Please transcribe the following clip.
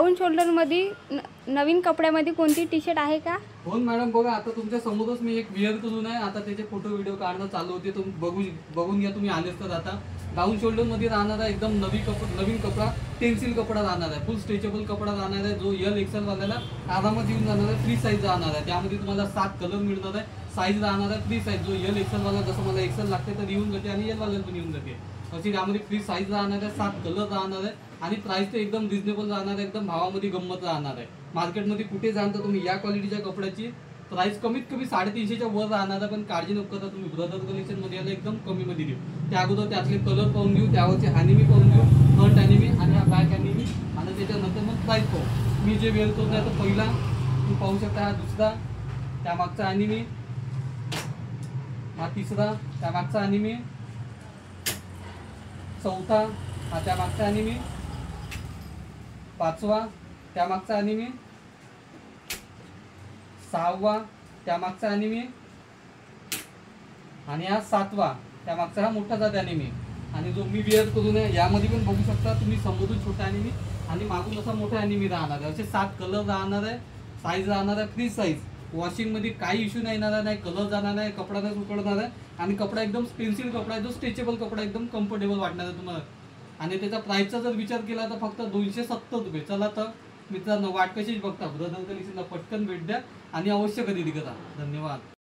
Down शोल्डरमध्ये नवीन कपड्यामध्ये कोणती T shirt आहे का? हो मॅडम, बघा आता तुमच्या समोरच मी एक वेअर करून आहे. आता त्याचे फोटो व्हिडिओ काढणं चालू होते. तुम्ही बघून घ्या. तुम्ही आलेच तर आता डाऊन शोल्डरमध्ये राहणार आहे. एकदम नवीन कपडा, टेन्सिल कपडा राहणार आहे. फुल स्ट्रेचेबल कपडा राहणार आहे. जो एल एक्सेल वाल्याला आरामात येऊन जाणार आहे. फ्री साईज राहणार आहे. त्यामध्ये तुम्हाला 7 कलर मिळणार आहे. साईज राहणार आहे फ्री साईज. जो एल एक्सेल वाला, जसं मला एक्सेल लागते तर येऊन जाते आणि एल वाल्याला पण येऊन जाते. अशी त्यामध्ये फ्री साईज राहणार आहे. 7 कलर राहणार आहे आणि प्राइस तर एकदम रिजनेबल राहणार आहे. एकदम भावामध्ये गंमत राहणार आहे. मार्केटमध्ये कुठे जाल तर तुम्ही या क्वालिटीच्या कपड्याची प्राइस कमीत कमी 350च्या वर राहणार आहे. पण काळजी नको करता, तुम्ही ब्रदर कलेक्शनमध्ये याला एकदम कमीमध्ये देऊ. त्या अगोदर त्यातले कलर पाहून घेऊ, त्यावरचे ॲनिमी पाहून घेऊ, फ्रंट ॲनिमी आणि हा बॅक ॲनिमी, आणि त्याच्यानंतर मग प्राइस पाहू. मी जे वेअर करतो आहे तर पहिला तुम्ही पाहू शकता, हा दुसरा, त्यामागचा ॲनिमी, हा तिसरा, त्यामागचा ॲनिमी, चौथा, हा त्यामागचा ॲनिमी, पाचवा, त्यामागचा ॲनिमी, सहावा, त्यामागचा ॲनिमी, आणि हा सातवा, त्यामागचा हा मोठा जात ॲनिमी. आणि जो मी वेअर करून आहे यामध्ये पण बघू शकता तुम्ही, समोरून छोटा ॲनिमी आणि मागून असा मोठा ॲनिमी राहणार आहे. असे 7 कलर राहणार आहे. साईज राहणार आहे फ्री साईज. वॉशिंगमध्ये काही इश्यू नाही येणार नाही, कलर जाणार नाही, कपडा नाही उकडणार आहे. आणि कपडा एकदम पेन्सिल कपडा आहे, जो स्ट्रेचेबल कपडा, एकदम कम्फर्टेबल वाटणार आहे तुम्हाला. आणि त्याचा प्राइसचा जर विचार केला तर फक्त 270 रुपये. चला तर मित्रांनो, वाट कशीच बघता, ब्रदर कलेक्शनला पटकन भेट द्या आणि अवश्य खरेदी करा. धन्यवाद.